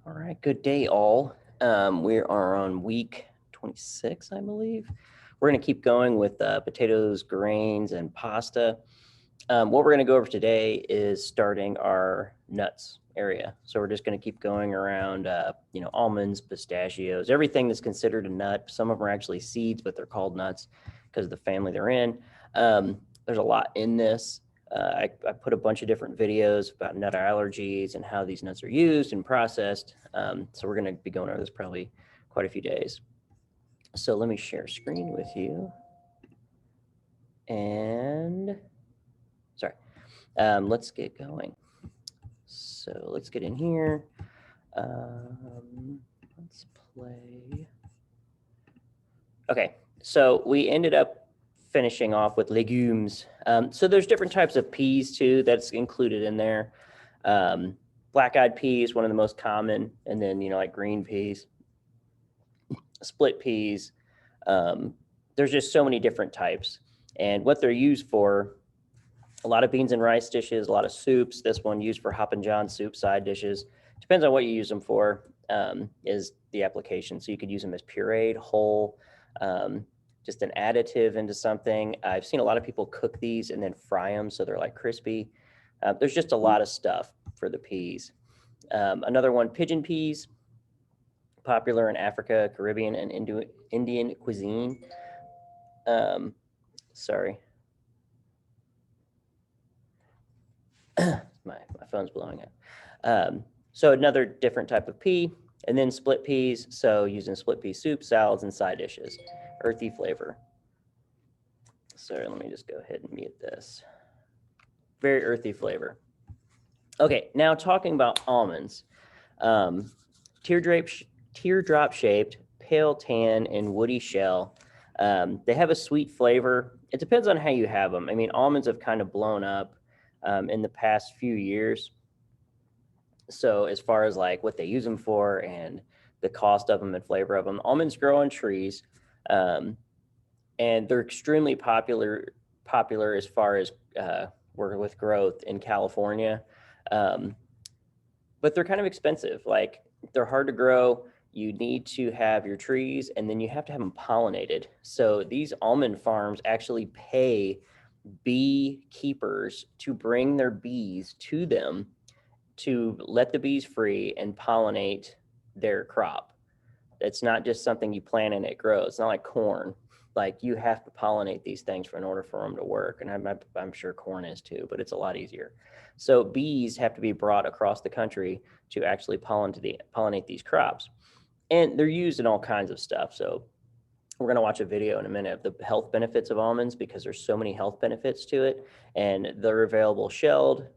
All right, good day, all. We are on week 26, I believe. We're going to keep going with potatoes, grains, and pasta. What we're going to go over today is starting our nuts area. So we're just going to keep going around, almonds, pistachios, everything that's considered a nut. Some of them are actually seeds, but they're called nuts because of the family they're in. There's a lot in this. I put a bunch of different videos about nut allergies and how these nuts are used and processed. So we're going to be going over this probably quite a few days. So let me share screen with you. And sorry, let's get going. So let's get in here. Let's play. Okay, so we ended up finishing off with legumes. So there's different types of peas too that's included in there. Black-eyed peas, one of the most common, and then like green peas, split peas. There's just so many different types, and what they're used for. A lot of beans and rice dishes, a lot of soups. This one used for Hoppin' John soup side dishes. Depends on what you use them for, is the application. So you could use them as pureed, whole, just an additive into something. I've seen a lot of people cook these and then fry them so they're like crispy. There's just a lot of stuff for the peas. Another one, pigeon peas, popular in Africa, Caribbean, and Indian cuisine. Sorry. my phone's blowing up. So another different type of pea, and then split peas. So using split pea soup, salads, and side dishes. Earthy flavor. Sorry, let me just go ahead and mute this. Very earthy flavor. Okay, now talking about almonds. Teardrop shaped, pale tan, and woody shell. They have a sweet flavor. It depends on how you have them. I mean, almonds have kind of blown up in the past few years. So as far as like what they use them for and the cost of them and flavor of them, almonds grow on trees, and they're extremely popular as far as with growth in California. But they're kind of expensive. Like they're hard to grow. You need to have your trees, and then you have to have them pollinated. So these almond farms actually pay beekeepers to bring their bees to them to let the bees free and pollinate their crop. It's not just something you plant and it grows. It's not like corn. Like you have to pollinate these things in order for them to work. And I'm sure corn is too, but it's a lot easier. So bees have to be brought across the country to actually pollinate these crops. And they're used in all kinds of stuff. So we're going to watch a video in a minute of the health benefits of almonds because there's so many health benefits to it. And they're available shelled,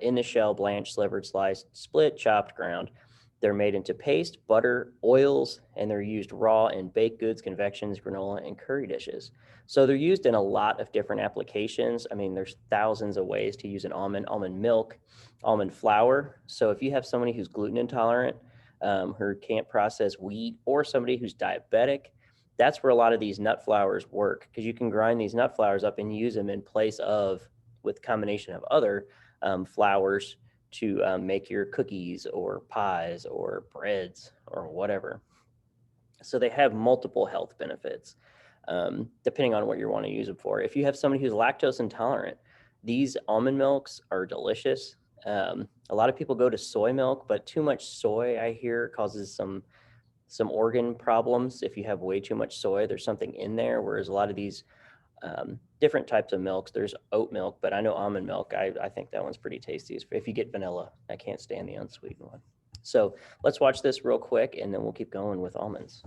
in the shell, blanched, slivered, sliced, split, chopped, ground. They're made into paste, butter, oils, and they're used raw in baked goods, confections, granola, and curry dishes. So they're used in a lot of different applications. I mean, there's thousands of ways to use an almond milk, almond flour. So if you have somebody who's gluten intolerant, who can't process wheat, or somebody who's diabetic, that's where a lot of these nut flours work, because you can grind these nut flours up and use them in place of, with combination of other flours to make your cookies or pies or breads or whatever. So they have multiple health benefits, depending on what you want to use them for. If you have somebody who's lactose intolerant, these almond milks are delicious. A lot of people go to soy milk, but too much soy, I hear, causes some organ problems. If you have way too much soy, there's something in there, whereas a lot of these different types of milks, there's oat milk, but I know almond milk, I think that one's pretty tasty. If you get vanilla, I can't stand the unsweetened one. So let's watch this real quick, and then we'll keep going with almonds.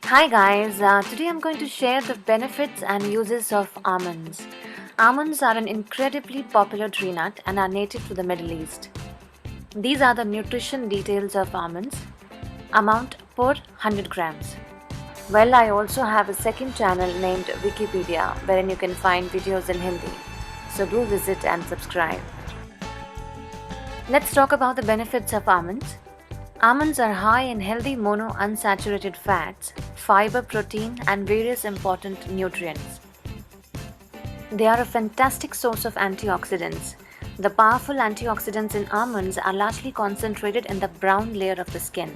Hi guys, today I'm going to share the benefits and uses of almonds. Almonds are an incredibly popular tree nut and are native to the Middle East. These are the nutrition details of almonds. Amount per 100 grams. Well, I also have a second channel named Wikipedia wherein you can find videos in Hindi. So do visit and subscribe. Let's talk about the benefits of almonds. Almonds are high in healthy monounsaturated fats, fiber, protein, and various important nutrients. They are a fantastic source of antioxidants. The powerful antioxidants in almonds are largely concentrated in the brown layer of the skin.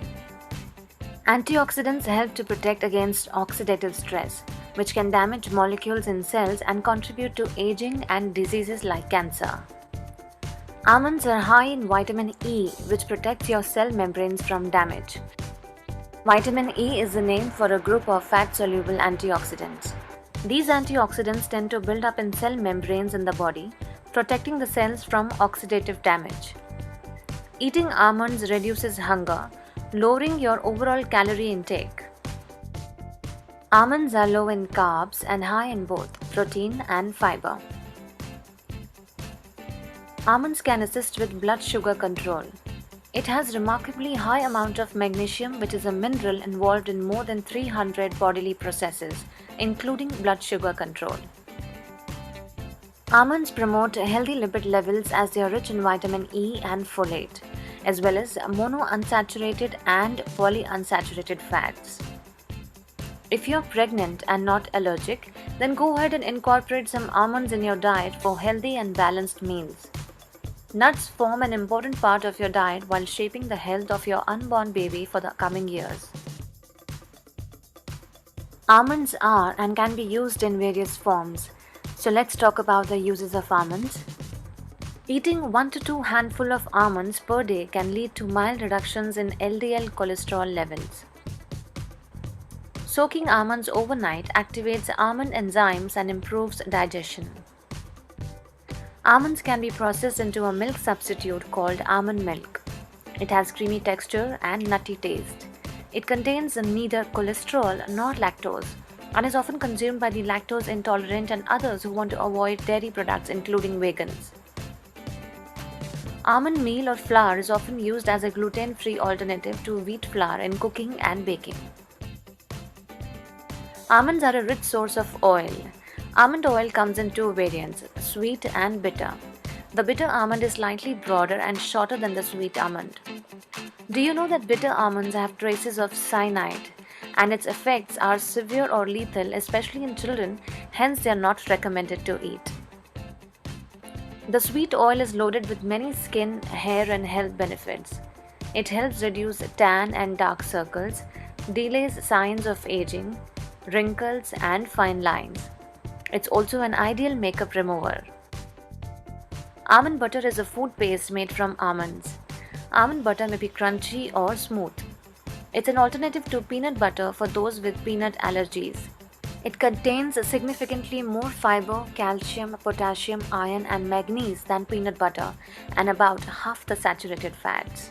Antioxidants help to protect against oxidative stress, which can damage molecules in cells and contribute to aging and diseases like cancer. Almonds are high in vitamin E, which protects your cell membranes from damage. Vitamin E is the name for a group of fat soluble antioxidants. These antioxidants tend to build up in cell membranes in the body, protecting the cells from oxidative damage. Eating almonds reduces hunger, lowering your overall calorie intake. Almonds are low in carbs and high in both protein and fiber. Almonds can assist with blood sugar control. It has remarkably high amount of magnesium, which is a mineral involved in more than 300 bodily processes, including blood sugar control. Almonds promote healthy lipid levels as they are rich in vitamin E and folate, as well as monounsaturated and polyunsaturated fats. If you're pregnant and not allergic, then go ahead and incorporate some almonds in your diet for healthy and balanced meals. Nuts form an important part of your diet while shaping the health of your unborn baby for the coming years. Almonds are and can be used in various forms. So let's talk about the uses of almonds. Eating 1 to 2 handfuls of almonds per day can lead to mild reductions in LDL cholesterol levels. Soaking almonds overnight activates almond enzymes and improves digestion. Almonds can be processed into a milk substitute called almond milk. It has creamy texture and nutty taste. It contains neither cholesterol nor lactose and is often consumed by the lactose intolerant and others who want to avoid dairy products, including vegans. Almond meal or flour is often used as a gluten-free alternative to wheat flour in cooking and baking. Almonds are a rich source of oil. Almond oil comes in two variants, sweet and bitter. The bitter almond is slightly broader and shorter than the sweet almond. Do you know that bitter almonds have traces of cyanide and its effects are severe or lethal, especially in children, hence they are not recommended to eat. The sweet oil is loaded with many skin, hair and health benefits. It helps reduce tan and dark circles, delays signs of aging, wrinkles and fine lines. It's also an ideal makeup remover. Almond butter is a food paste made from almonds. Almond butter may be crunchy or smooth. It's an alternative to peanut butter for those with peanut allergies. It contains significantly more fiber, calcium, potassium, iron, and manganese than peanut butter, and about half the saturated fats.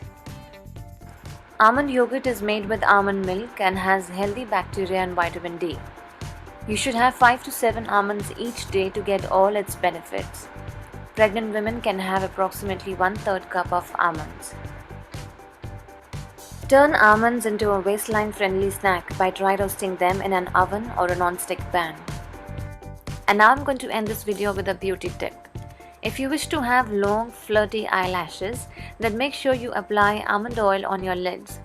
Almond yogurt is made with almond milk and has healthy bacteria and vitamin D. You should have 5 to 7 almonds each day to get all its benefits. Pregnant women can have approximately 1/3 cup of almonds. Turn almonds into a waistline-friendly snack by dry roasting them in an oven or a non-stick pan. And now I'm going to end this video with a beauty tip. If you wish to have long, flirty eyelashes, then make sure you apply almond oil on your lids.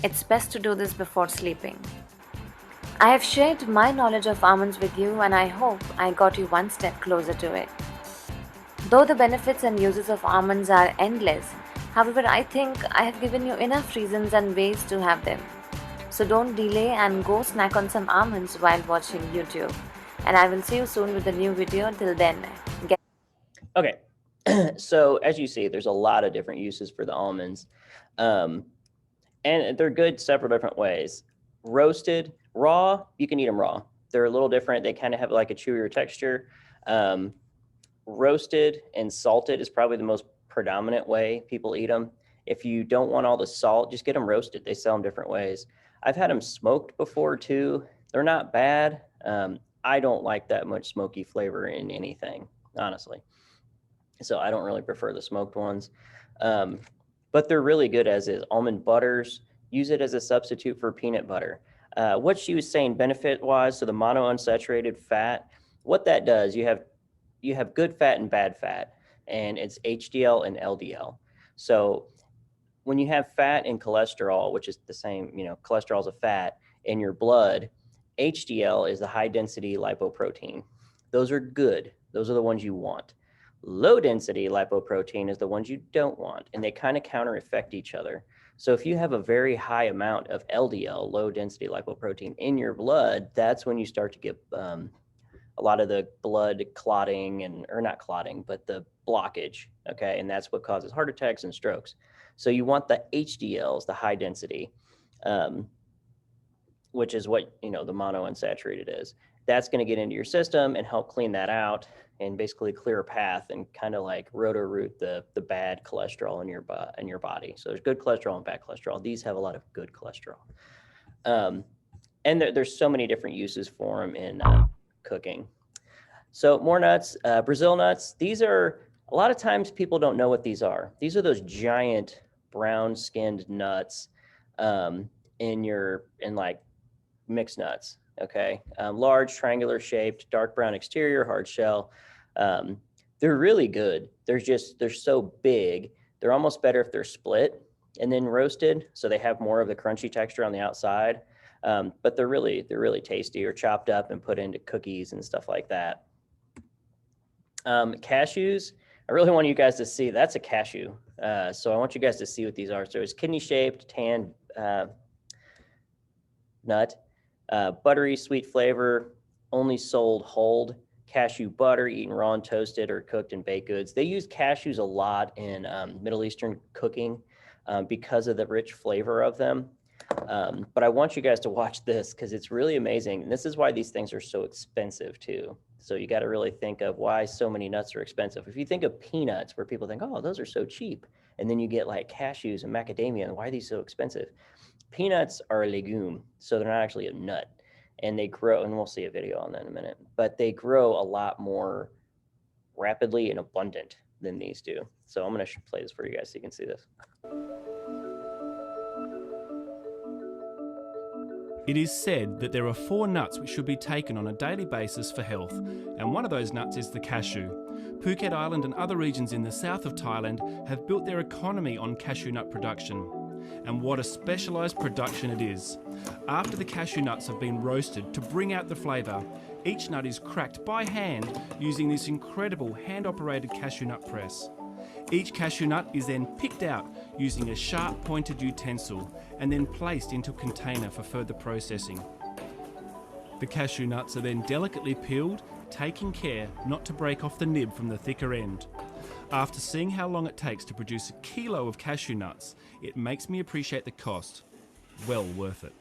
It's best to do this before sleeping. I have shared my knowledge of almonds with you and I hope I got you one step closer to it. Though the benefits and uses of almonds are endless, however, I think I have given you enough reasons and ways to have them. So don't delay and go snack on some almonds while watching YouTube. And I will see you soon with a new video. Till then, Okay, so as you see, there's a lot of different uses for the almonds, and they're good several different ways. Roasted, raw, you can eat them raw. They're a little different. They kind of have like a chewier texture. Roasted and salted is probably the most predominant way people eat them. If you don't want all the salt, just get them roasted. They sell them different ways. I've had them smoked before too. They're not bad. I don't like that much smoky flavor in anything, honestly. So I don't really prefer the smoked ones. But they're really good as is. Almond butters, use it as a substitute for peanut butter. What she was saying benefit-wise, so the monounsaturated fat, what that does, you have good fat and bad fat, and it's HDL and LDL. So when you have fat and cholesterol, which is the same, cholesterol is a fat in your blood, HDL is the high density lipoprotein. Those are good. Those are the ones you want. Low density lipoprotein is the ones you don't want, and they kind of counter effect each other. So if you have a very high amount of LDL, low density lipoprotein in your blood, that's when you start to get a lot of the blood clotting or not clotting, but the blockage. Okay. And that's what causes heart attacks and strokes. So you want the HDLs, the high density, which is what, the monounsaturated is. That's going to get into your system and help clean that out and basically clear a path and kind of like roto-root the bad cholesterol in your body. So there's good cholesterol and bad cholesterol. These have a lot of good cholesterol. And there's so many different uses for them in cooking. So more nuts, Brazil nuts. These are, a lot of times people don't know what these are. These are those giant brown skinned nuts in like mixed nuts. Okay. Large, triangular shaped, dark brown exterior, hard shell. They're really good. They're so big. They're almost better if they're split and then roasted. So they have more of the crunchy texture on the outside. But they're really tasty, or chopped up and put into cookies and stuff like that. Cashews, I really want you guys to see, that's a cashew. So I want you guys to see what these are. So it's kidney shaped, tan nut, buttery, sweet flavor, only sold whole. Cashew butter, eaten raw and toasted or cooked in baked goods. They use cashews a lot in Middle Eastern cooking because of the rich flavor of them. But I want you guys to watch this because it's really amazing. And this is why these things are so expensive too. So you got to really think of why so many nuts are expensive. If you think of peanuts, where people think, oh, those are so cheap. And then you get like cashews and macadamia, and why are these so expensive? Peanuts are a legume, so they're not actually a nut. And they grow, and we'll see a video on that in a minute, but they grow a lot more rapidly and abundant than these do. So I'm going to play this for you guys so you can see this. It is said that there are 4 nuts which should be taken on a daily basis for health, and one of those nuts is the cashew. Phuket Island and other regions in the south of Thailand have built their economy on cashew nut production. And what a specialised production it is. After the cashew nuts have been roasted to bring out the flavour, each nut is cracked by hand using this incredible hand-operated cashew nut press. Each cashew nut is then picked out using a sharp pointed utensil and then placed into a container for further processing. The cashew nuts are then delicately peeled, taking care not to break off the nib from the thicker end. After seeing how long it takes to produce a kilo of cashew nuts, it makes me appreciate the cost. Well worth it.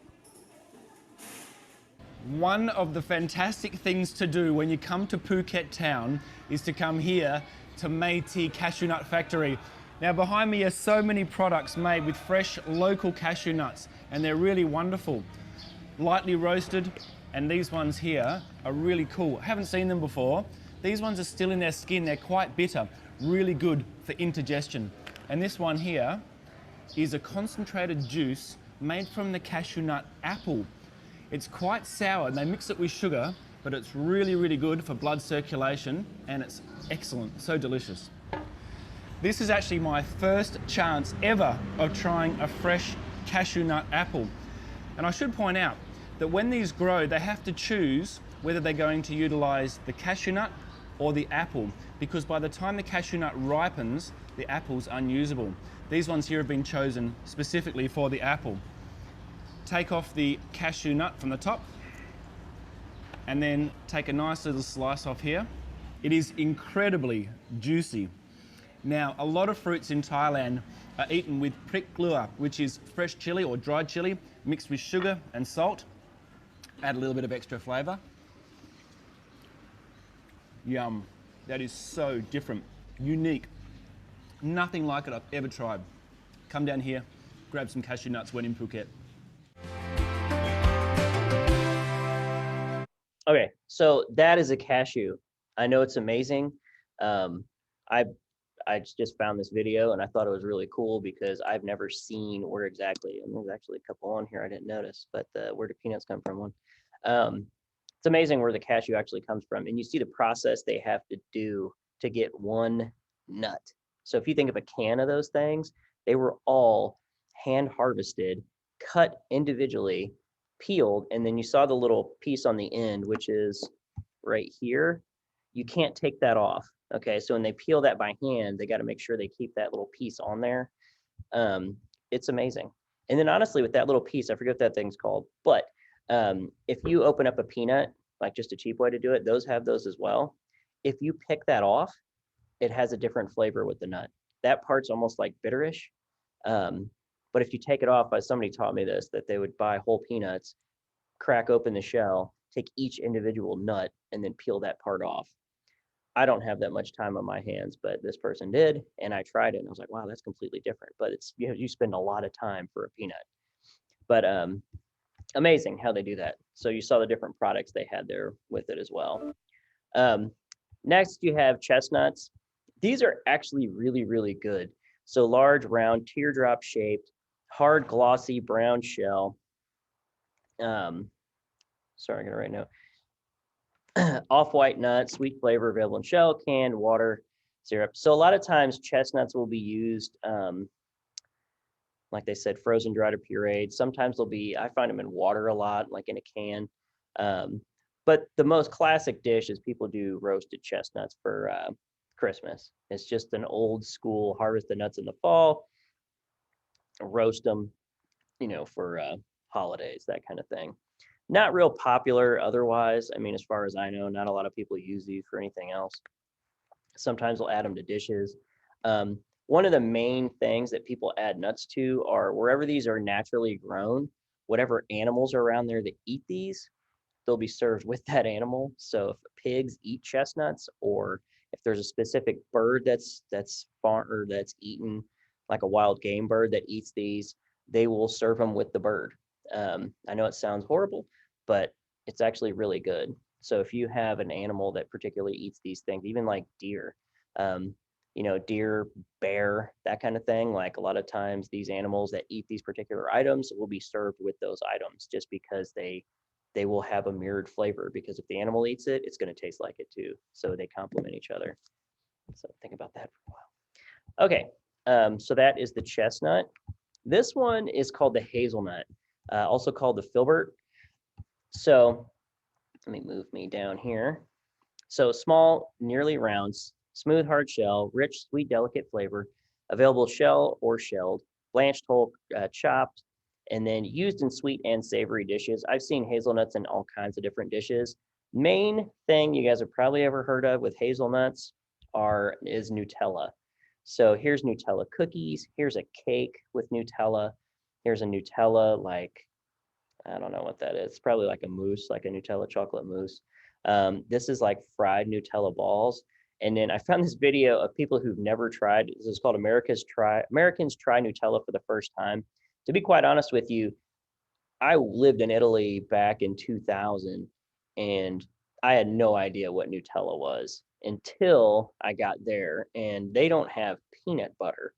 One of the fantastic things to do when you come to Phuket town is to come here to Métis Cashew Nut Factory. Now behind me are so many products made with fresh local cashew nuts, and they're really wonderful. Lightly roasted, and these ones here are really cool. I haven't seen them before. These ones are still in their skin, they're quite bitter, really good for indigestion. And this one here is a concentrated juice made from the cashew nut apple. It's quite sour and they mix it with sugar, but it's really, really good for blood circulation and it's excellent, so delicious. This is actually my first chance ever of trying a fresh cashew nut apple. And I should point out that when these grow, they have to choose whether they're going to utilize the cashew nut or the apple, because by the time the cashew nut ripens, the apple's unusable. These ones here have been chosen specifically for the apple. Take off the cashew nut from the top and then take a nice little slice off here. It is incredibly juicy. Now, a lot of fruits in Thailand are eaten with prik glua, which is fresh chili or dried chili mixed with sugar and salt. Add a little bit of extra flavor. Yum. That is so different, unique. Nothing like it I've ever tried. Come down here, grab some cashew nuts when in Phuket. Okay, so that is a cashew. I know it's amazing. I just found this video and I thought it was really cool because I've never seen where exactly, and there's actually a couple on here I didn't notice, but where do peanuts come from one? It's amazing where the cashew actually comes from. And you see the process they have to do to get one nut So if you think of a can of those things, they were all hand harvested, cut individually, peeled, and then you saw the little piece on the end, which is right here. You can't take that off. Okay, so when they peel that by hand, they got to make sure they keep that little piece on there. It's amazing. And then honestly, with that little piece, I forget what that thing's called, but if you open up a peanut, like just a cheap way to do it, those have those as well. If you pick that off, it has a different flavor with the nut. That part's almost like bitterish. But if you take it off, somebody taught me this, that they would buy whole peanuts, crack open the shell, take each individual nut, and then peel that part off. I don't have that much time on my hands, but this person did, and I tried it, and I was like, wow, that's completely different. But it's, you spend a lot of time for a peanut. But amazing how they do that. So you saw the different products they had there with it as well. Next, you have chestnuts. These are actually really, really good. So large, round, teardrop shaped, hard, glossy brown shell. Sorry, I got it right now. Off-white nut, sweet flavor, available in shell, canned, water, syrup. So a lot of times chestnuts will be used, like they said, frozen, dried, or pureed. Sometimes they'll be, I find them in water a lot, like in a can. But the most classic dish is people do roasted chestnuts for Christmas. It's just an old school, harvest the nuts in the fall, roast them, for holidays, that kind of thing. Not real popular otherwise. I mean, as far as I know, not a lot of people use these for anything else. Sometimes they'll add them to dishes. One of the main things that people add nuts to are wherever these are naturally grown, whatever animals are around there that eat these, they'll be served with that animal. So if pigs eat chestnuts, or if there's a specific bird that's eaten, like a wild game bird that eats these, they will serve them with the bird. I know it sounds horrible, but it's actually really good. So if you have an animal that particularly eats these things, even like deer, deer, bear, that kind of thing, like a lot of times these animals that eat these particular items will be served with those items just because they will have a mirrored flavor, because if the animal eats it, it's going to taste like it too. So they complement each other. So think about that for a while. Okay, so that is the chestnut. This one is called the hazelnut, also called the filbert. So let me move me down here. So small, nearly round, smooth, hard shell, rich, sweet, delicate flavor, available shell or shelled, blanched whole, chopped, and then used in sweet and savory dishes. I've seen hazelnuts in all kinds of different dishes. Main thing you guys have probably ever heard of with hazelnuts is Nutella. So here's Nutella cookies. Here's a cake with Nutella. Here's a Nutella, like, I don't know what that is. It's probably like a mousse, like a Nutella chocolate mousse. This is like fried Nutella balls. And then I found this video of people who've never tried. This is called Americans Try Nutella for the first time. To be quite honest with you, I lived in Italy back in 2000, and I had no idea what Nutella was until I got there. And they don't have peanut butter.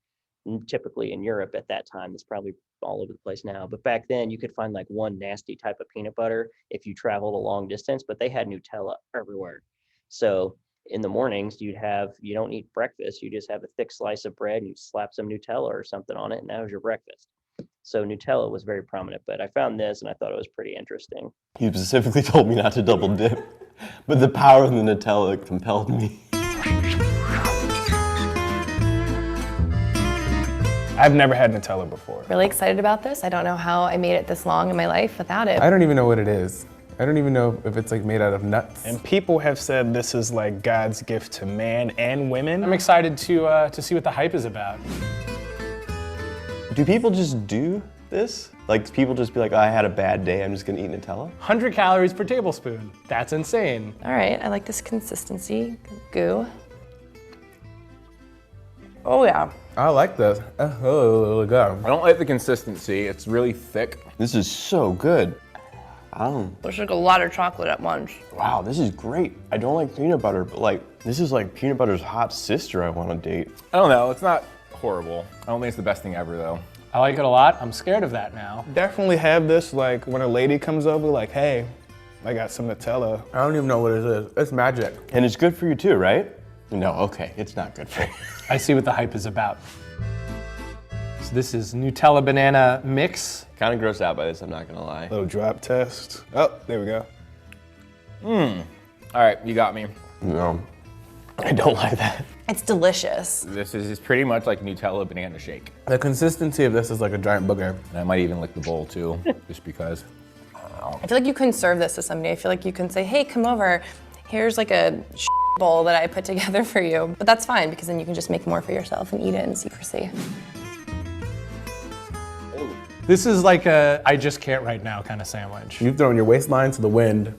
And typically in Europe at that time, it's probably all over the place now. But back then you could find like one nasty type of peanut butter if you traveled a long distance, but they had Nutella everywhere. So in the mornings you don't eat breakfast. You just have a thick slice of bread and you slap some Nutella or something on it, and that was your breakfast. So Nutella was very prominent, but I found this and I thought it was pretty interesting. You specifically told me not to double dip, but the power of the Nutella compelled me. I've never had Nutella before. Really excited about this. I don't know how I made it this long in my life without it. I don't even know what it is. I don't even know if it's like made out of nuts. And people have said this is like God's gift to man and women. I'm excited to see what the hype is about. Do people just do this? Like, people just be like, oh, I had a bad day, I'm just gonna eat Nutella? 100 calories per tablespoon. That's insane. All right, I like this consistency. Goo. Oh yeah. I like this. Oh, good. I don't like the consistency. It's really thick. This is so good. There's like a lot of chocolate at once. Wow, this is great. I don't like peanut butter, but like, this is like peanut butter's hot sister I want to date. I don't know. It's not horrible. I don't think it's the best thing ever, though. I like it a lot. I'm scared of that now. Definitely have this like when a lady comes over, like, hey, I got some Nutella. I don't even know what it is. It's magic. And it's good for you too, right? No, okay, it's not good for you. I see what the hype is about. So this is Nutella banana mix. Kind of grossed out by this, I'm not gonna lie. Little drop test. Oh, there we go. All right, you got me. No, I don't like that. It's delicious. This is pretty much like Nutella banana shake. The consistency of this is like a giant booger. And I might even lick the bowl too, just because. I feel like you can serve this to somebody. I feel like you can say, hey, come over. Here's like a bowl that I put together for you. But that's fine because then you can just make more for yourself and eat it in secrecy. This is like a I just can't right now kind of sandwich. You've thrown your waistline to the wind.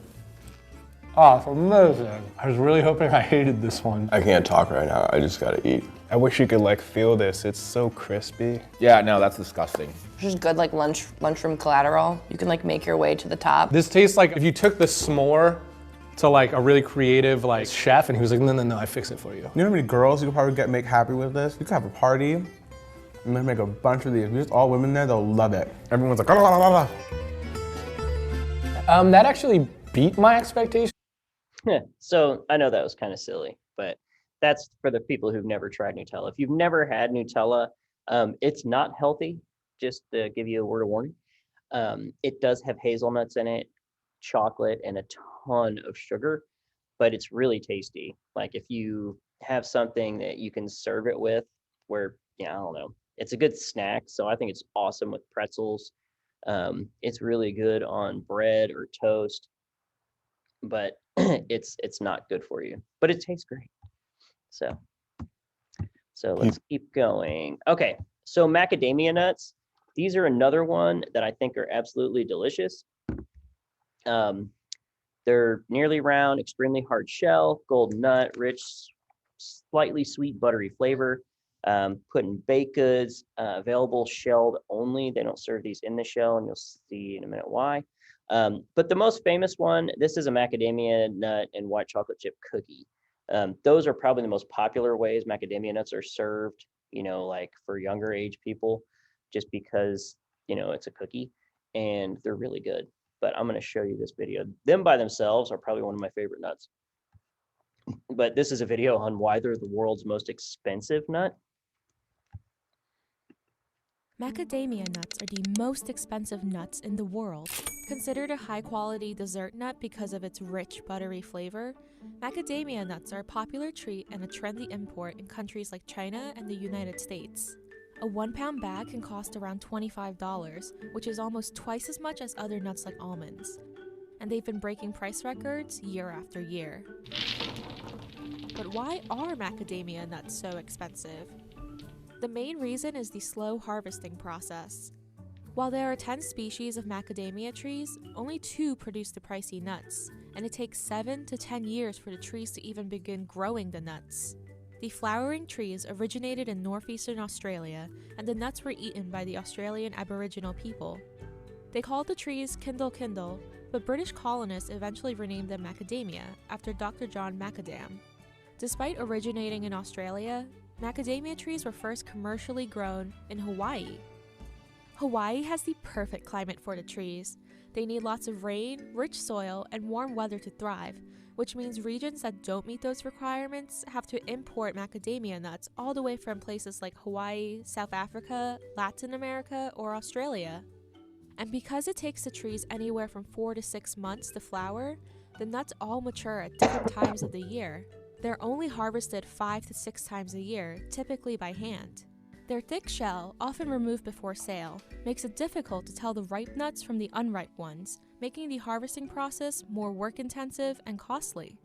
Oh, it's amazing. I was really hoping I hated this one. I can't talk right now, I just gotta eat. I wish you could like feel this. It's so crispy. Yeah, no, that's disgusting. Which is good like lunchroom collateral. You can like make your way to the top. This tastes like if you took the s'more to like a really creative like chef and he was like, no, I fix it for you. You know how many girls you could probably make happy with this? You could have a party and then make a bunch of these. If just all women there, they'll love it. Everyone's like, la la la la. That actually beat my expectations. So I know that was kind of silly, but that's for the people who've never tried Nutella. If you've never had Nutella, it's not healthy, just to give you a word of warning. It does have hazelnuts in it, chocolate, and a ton of sugar, but it's really tasty. Like if you have something that you can serve it with where, I don't know, it's a good snack. So I think it's awesome with pretzels. It's really good on bread or toast, but it's not good for you, but it tastes great. So let's keep going. Okay, so macadamia nuts. These are another one that I think are absolutely delicious. They're nearly round, extremely hard shell, golden nut, rich, slightly sweet, buttery flavor. Put in baked goods, available shelled only. They don't serve these in the shell, and you'll see in a minute why. But the most famous one, this is a macadamia nut and white chocolate chip cookie. Those are probably the most popular ways macadamia nuts are served, like for younger age people, just because, it's a cookie and they're really good. But I'm going to show you this video. Them by themselves are probably one of my favorite nuts. But this is a video on why they're the world's most expensive nut. Macadamia nuts are the most expensive nuts in the world. Considered a high-quality dessert nut because of its rich, buttery flavor, macadamia nuts are a popular treat and a trendy import in countries like China and the United States. A 1-pound bag can cost around $25, which is almost twice as much as other nuts like almonds. And they've been breaking price records year after year. But why are macadamia nuts so expensive? The main reason is the slow harvesting process. While there are 10 species of macadamia trees, only 2 produce the pricey nuts, and it takes 7 to 10 years for the trees to even begin growing the nuts. The flowering trees originated in northeastern Australia, and the nuts were eaten by the Australian Aboriginal people. They called the trees Kindle, but British colonists eventually renamed them macadamia after Dr. John Macadam. Despite originating in Australia, macadamia trees were first commercially grown in Hawaii. Hawaii has the perfect climate for the trees. They need lots of rain, rich soil, and warm weather to thrive, which means regions that don't meet those requirements have to import macadamia nuts all the way from places like Hawaii, South Africa, Latin America, or Australia. And because it takes the trees anywhere from 4 to 6 months to flower, the nuts all mature at different times of the year. They're only harvested 5 to 6 times a year, typically by hand. Their thick shell, often removed before sale, makes it difficult to tell the ripe nuts from the unripe ones, making the harvesting process more work-intensive and costly.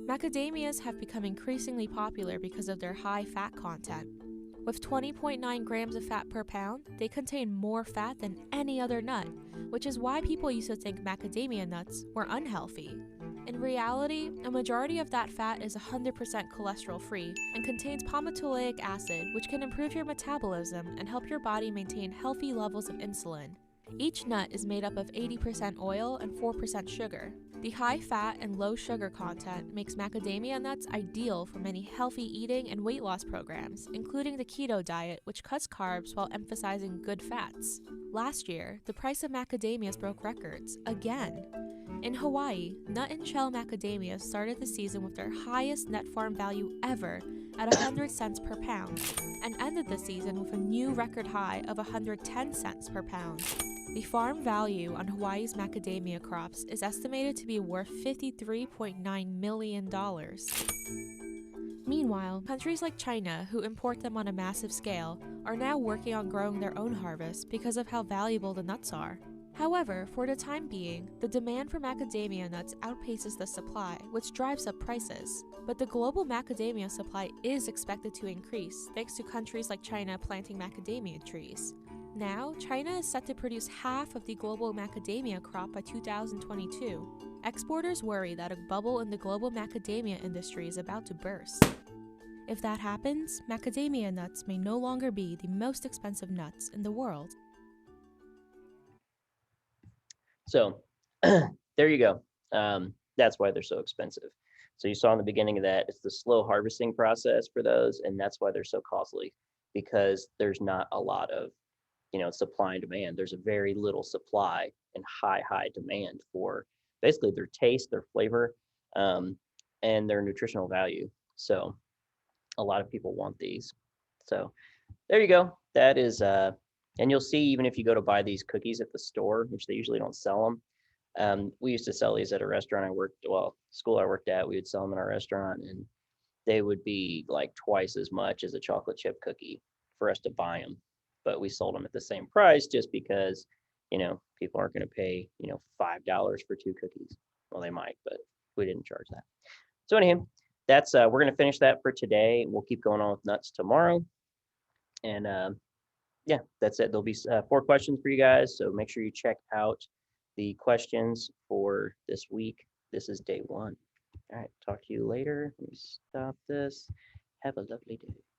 Macadamias have become increasingly popular because of their high fat content. With 20.9 grams of fat per pound, they contain more fat than any other nut, which is why people used to think macadamia nuts were unhealthy. In reality, a majority of that fat is 100% cholesterol-free and contains palmitoleic acid, which can improve your metabolism and help your body maintain healthy levels of insulin. Each nut is made up of 80% oil and 4% sugar. The high fat and low sugar content makes macadamia nuts ideal for many healthy eating and weight loss programs, including the keto diet, which cuts carbs while emphasizing good fats. Last year, the price of macadamias broke records, again. In Hawaii, Nut and Shell macadamia started the season with their highest net farm value ever at 100 cents per pound, and ended the season with a new record high of 110 cents per pound. The farm value on Hawaii's macadamia crops is estimated to be worth $53.9 million. Meanwhile, countries like China, who import them on a massive scale, are now working on growing their own harvest because of how valuable the nuts are. However, for the time being, the demand for macadamia nuts outpaces the supply, which drives up prices. But the global macadamia supply is expected to increase thanks to countries like China planting macadamia trees. Now, China is set to produce half of the global macadamia crop by 2022. Exporters worry that a bubble in the global macadamia industry is about to burst. If that happens, macadamia nuts may no longer be the most expensive nuts in the world. So there you go. That's why they're so expensive. So you saw in the beginning of that, it's the slow harvesting process for those, and that's why they're so costly, because there's not a lot of, supply and demand. There's a very little supply and high demand for basically their taste, their flavor, and their nutritional value. So a lot of people want these. So there you go. That is, and you'll see, even if you go to buy these cookies at the store, which they usually don't sell them. We used to sell these at a restaurant school I worked at, we would sell them in our restaurant, and they would be like twice as much as a chocolate chip cookie for us to buy them. But we sold them at the same price just because, people aren't going to pay, $5 for 2 cookies. Well, they might, but we didn't charge that. So anyhow, that's, we're going to finish that for today. We'll keep going on with nuts tomorrow. And yeah, that's it. There'll be 4 questions for you guys. So make sure you check out the questions for this week. This is day 1. All right, talk to you later. Let me stop this. Have a lovely day.